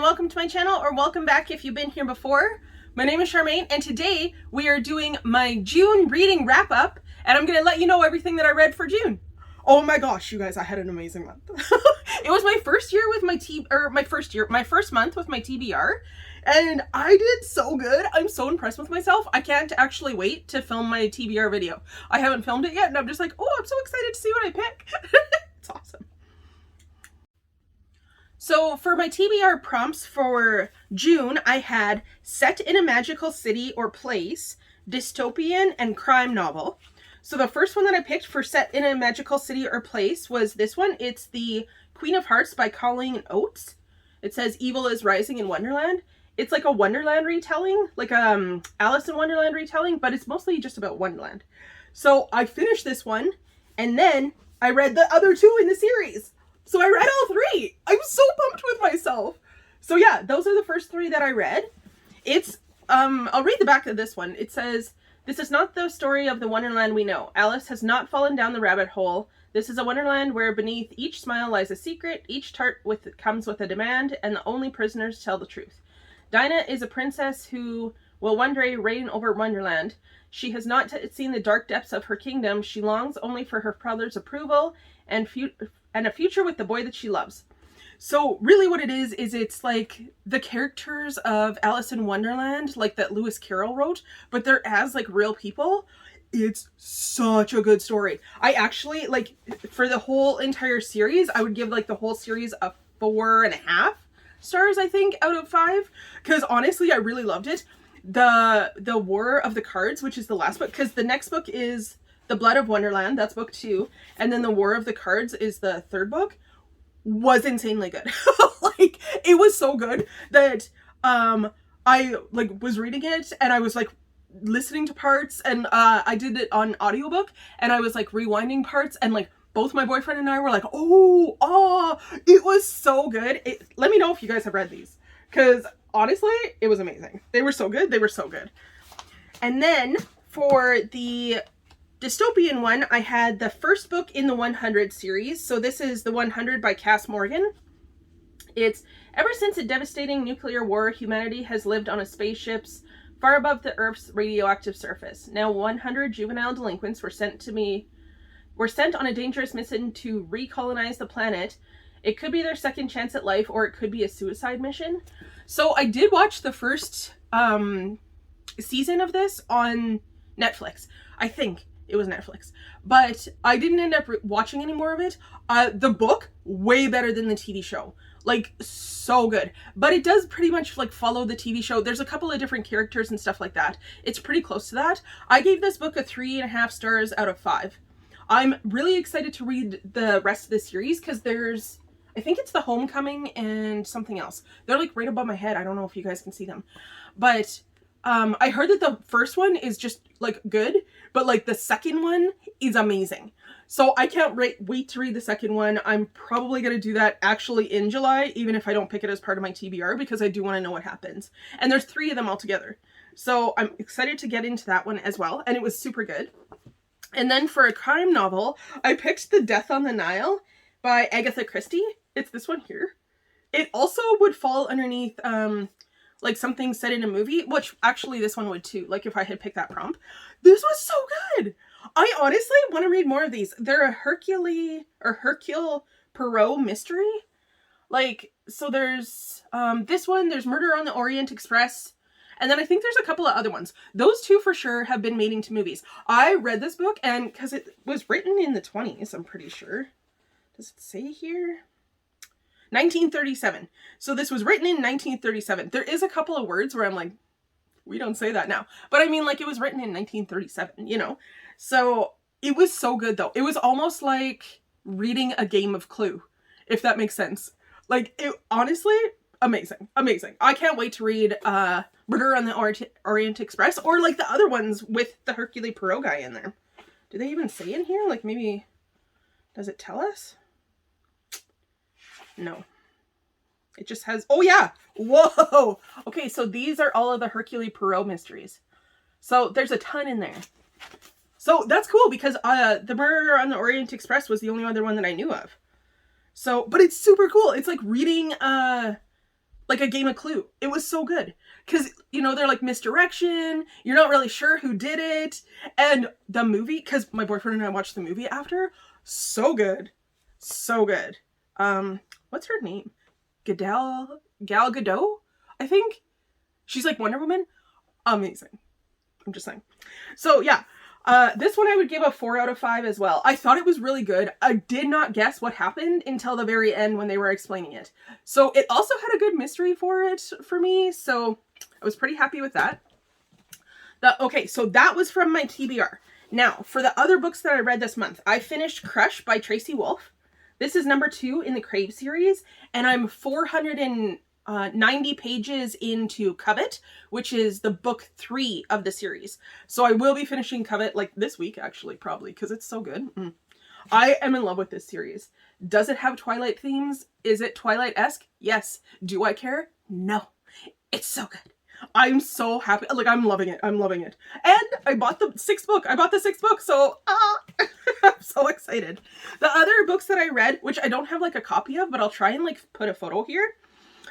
welcome to my channel, or welcome back if you've been here before. My name is Charmaine, and today we are doing my June reading wrap-up, and I'm going to let you know everything that I read for June. Oh my gosh, you guys, I had an amazing month. It was my first year with my first month with my TBR, and I did so good. I'm so impressed with myself. I can't actually wait to film my TBR video. I haven't filmed it yet, and I'm just like, oh, I'm so excited to see what I pick. It's awesome. So for my TBR prompts for June, I had set in a magical city or place, dystopian, and crime novel. So the first one that I picked for set in a magical city or place was this one. It's The Queen of Hearts by Colleen Oates. It says evil is rising in Wonderland. It's like a Wonderland retelling, like Alice in Wonderland retelling, but it's mostly just about Wonderland. So I finished this one, and then I read the other two in the series. So I read all three. I was so pumped with myself. So yeah, those are the first three that I read. It's, I'll read the back of this one. It says, "This is not the story of the Wonderland we know. Alice has not fallen down the rabbit hole. This is a Wonderland where beneath each smile lies a secret, each tart comes with a demand, and the only prisoners tell the truth. Dinah is a princess who will one day reign over Wonderland. She has not seen the dark depths of her kingdom. She longs only for her brother's approval and a future with the boy that she loves." So really what it is it's like the characters of Alice in Wonderland, like that Lewis Carroll wrote, but they're as like real people. It's such a good story. I actually, like, for the whole entire series, I would give like the whole series a 4.5 stars, I think, out of 5. Because honestly, I really loved it. The War of the Cards, which is the last book, because the next book is The Blood of Wonderland, that's book 2, and then The War of the Cards is the third book, was insanely good. Like, it was so good that I like was reading it and I was like listening to parts, and I did it on audiobook, and I was like rewinding parts, and like both my boyfriend and I were like, oh, it was so good. Let me know if you guys have read these, because honestly, it was amazing. They were so good. They were so good. And then for the dystopian one, I had the first book in the 100 series. So this is The 100 by Cass Morgan. It's, ever since a devastating nuclear war, humanity has lived on a spaceships far above the Earth's radioactive surface. Now 100 juvenile delinquents were sent on a dangerous mission to recolonize the planet. It could be their second chance at life, or it could be a suicide mission. So I did watch the first season of this on Netflix. I think it was Netflix, but I didn't end up watching any more of it. The book, way better than the TV show. Like, so good. But it does pretty much like follow the TV show. There's a couple of different characters and stuff like that. It's pretty close to that. I gave this book a 3.5 stars out of 5. I'm really excited to read the rest of the series, because there's, I think it's The Homecoming and something else. They're like right above my head. I don't know if you guys can see them, but I heard that the first one is just like good, but like the second one is amazing. So I can't wait to read the second one. I'm probably going to do that actually in July, even if I don't pick it as part of my TBR, because I do want to know what happens. And there's 3 of them all together. So I'm excited to get into that one as well. And it was super good. And then for a crime novel, I picked The Death on the Nile by Agatha Christie. It's this one here. It also would fall underneath like something set in a movie, which actually this one would too, like if I had picked that prompt. This was so good. I honestly want to read more of these. They're a Hercule Poirot mystery. Like, so there's this one, there's Murder on the Orient Express, and then I think there's a couple of other ones. Those two for sure have been made into movies. I read this book, and because it was written in the 20s, I'm pretty sure. Does it say here? 1937. So this was written in 1937. There is a couple of words where I'm like, we don't say that now. But I mean, like, it was written in 1937, you know? So it was so good, though. It was almost like reading a game of Clue, if that makes sense. Like, it honestly, amazing. Amazing. I can't wait to read Murder on the Orient Express, or like the other ones with the Hercule Poirot guy in there. Do they even say in here? Like, maybe, does it tell us? No. It just has, oh yeah, whoa. Okay, so these are all of the Hercule Poirot mysteries. So there's a ton in there. So that's cool, because the Murder on the Orient Express was the only other one that I knew of. So, but it's super cool. It's like reading like a game of Clue. It was so good. Because, you know, they're like misdirection. You're not really sure who did it. And the movie, because my boyfriend and I watched the movie after, so good. So good. What's her name? Gal Gadot, I think. She's like Wonder Woman. Amazing. I'm just saying. So yeah, this one I would give a 4 out of 5 as well. I thought it was really good. I did not guess what happened until the very end when they were explaining it. So it also had a good mystery for it for me. So I was pretty happy with that. Okay, so that was from my TBR. Now, for the other books that I read this month, I finished Crush by Tracy Wolff. This is number 2 in the Crave series, and I'm 490 pages into Covet, which is the book 3 of the series. So I will be finishing Covet like this week, actually, probably, because it's so good. I am in love with this series. Does it have Twilight themes? Is it Twilight-esque? Yes. Do I care? No. It's so good. I'm so happy. Like, I'm loving it. I'm loving it. And I bought the 6th book. I bought the 6th book, so I'm so excited. The other books that I read, which I don't have like a copy of, but I'll try and like put a photo here.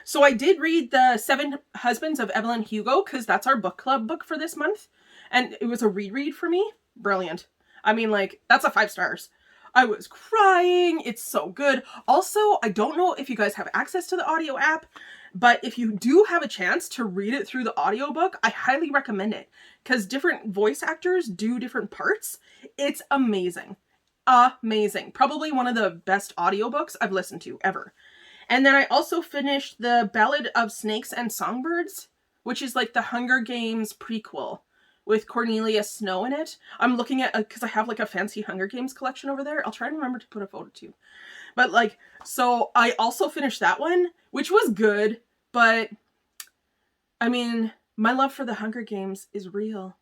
So I did read the 7 Husbands of Evelyn Hugo, because that's our book club book for this month. And it was a reread for me. Brilliant. I mean, like, that's a 5 stars. I was crying. It's so good. Also, I don't know if you guys have access to the audio app, but if you do have a chance to read it through the audiobook, I highly recommend it, because different voice actors do different parts. It's amazing. Amazing. Probably one of the best audiobooks I've listened to ever. And then I also finished the Ballad of Snakes and Songbirds, which is like the Hunger Games prequel with Cornelia Snow in it. I'm looking at, because I have like a fancy Hunger Games collection over there. I'll try and remember to put a photo too. But like, so I also finished that one, which was good, but I mean, my love for the Hunger Games is real.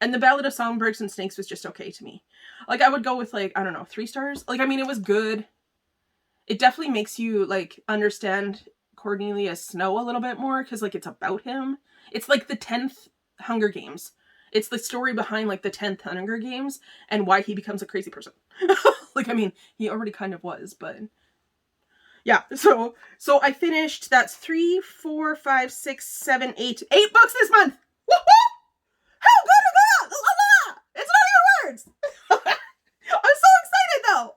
And the Ballad of Songbirds and Snakes was just okay to me. Like, I would go with like, I don't know, 3 stars. Like, I mean, it was good. It definitely makes you like understand Cornelia Snow a little bit more, because like it's about him. It's like the 10th Hunger Games. It's the story behind like the 10th Hunger Games and why he becomes a crazy person. Like, I mean, he already kind of was, but yeah. So I finished, that's 3, 4, 5, 6, 7, 8 books this month. Woohoo! How good is that? It's not even words. I'm so excited though.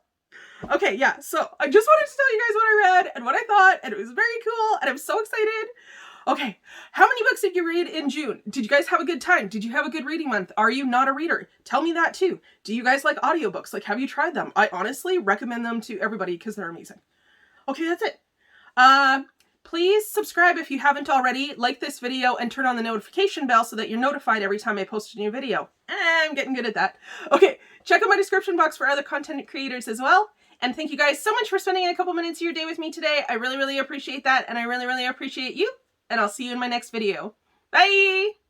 Okay, yeah, so I just wanted to tell you guys what I read and what I thought, and it was very cool, and I'm so excited. Okay, how many books did you read in June? Did you guys have a good time? Did you have a good reading month? Are you not a reader? Tell me that too. Do you guys like audiobooks? Like, have you tried them? I honestly recommend them to everybody because they're amazing. Okay, that's it. Please subscribe if you haven't already, like this video, and turn on the notification bell so that you're notified every time I post a new video. I'm getting good at that. Okay, check out my description box for other content creators as well. And thank you guys so much for spending a couple minutes of your day with me today. I really, really appreciate that, and I really, really appreciate you. And I'll see you in my next video. Bye!